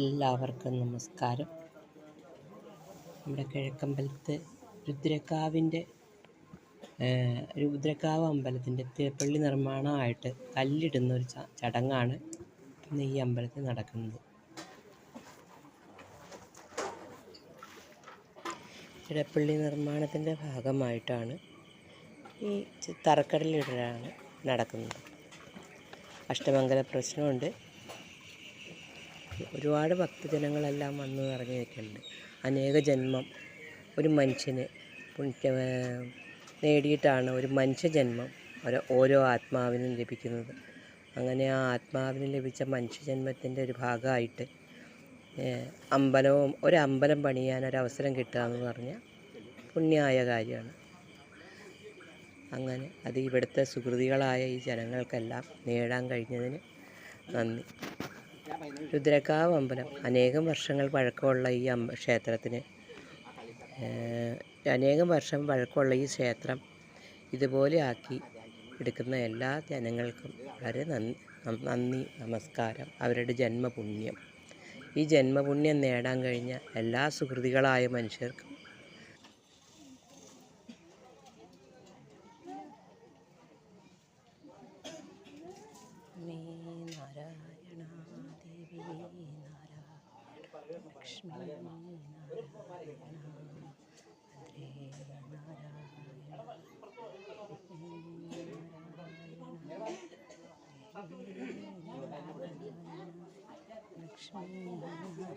എല്ലാവർക്കും നമസ്കാരം. നമ്മുടെ കിഴക്കമ്പലത്ത് രുദ്രക്കാവ് അമ്പലത്തിൻ്റെ തിരുപ്പള്ളി നിർമ്മാണമായിട്ട് കല്ലിടുന്ന ഒരു ചടങ്ങാണ് ഇന്ന് ഈ അമ്പലത്തിൽ നടക്കുന്നത്. തിരുപ്പള്ളി നിർമ്മാണത്തിൻ്റെ ഭാഗമായിട്ടാണ് ഈ തറക്കല്ലിടലാണ് നടക്കുന്നത്. അഷ്ടമംഗല പ്രശ്നമുണ്ട്. ഒരുപാട് ഭക്തജനങ്ങളെല്ലാം വന്ന് നിറഞ്ഞു നിൽക്കുന്നുണ്ട്. അനേക ജന്മം ഒരു മനുഷ്യന് നേടിയിട്ടാണ് ഒരു മനുഷ്യജന്മം ഓരോ ആത്മാവിനും ലഭിക്കുന്നത്. അങ്ങനെ ആ ആത്മാവിന് ലഭിച്ച മനുഷ്യജന്മത്തിൻ്റെ ഒരു ഭാഗമായിട്ട് ഒരമ്പലം പണിയാൻ ഒരവസരം കിട്ടുക എന്ന് പറഞ്ഞാൽ പുണ്യമായ കാര്യമാണ്. അങ്ങനെ അത് ഇവിടുത്തെ സുഹൃതികളായ ഈ ജനങ്ങൾക്കെല്ലാം നേടാൻ കഴിഞ്ഞതിന് നന്ദി. രുദ്രക്കാവ് അമ്പലം അനേകം വർഷങ്ങൾ പഴക്കമുള്ള ഈ ക്ഷേത്രത്തിന് അനേകം വർഷം പഴക്കമുള്ള ഈ ക്ഷേത്രം ഇതുപോലെ ആക്കി എടുക്കുന്ന എല്ലാ ജനങ്ങൾക്കും വളരെ നന്ദി, നമസ്കാരം. അവരുടെ ജന്മപുണ്യം, ഈ ജന്മപുണ്യം നേടാൻ കഴിഞ്ഞ എല്ലാ സുഹൃതികളായ മനുഷ്യർക്കും നാരായണ ദേവി നാരായണ ലക്ഷ്മി നാരായണ ഭദ്രേ നാരായണ ലക്ഷ്മി നാരായണ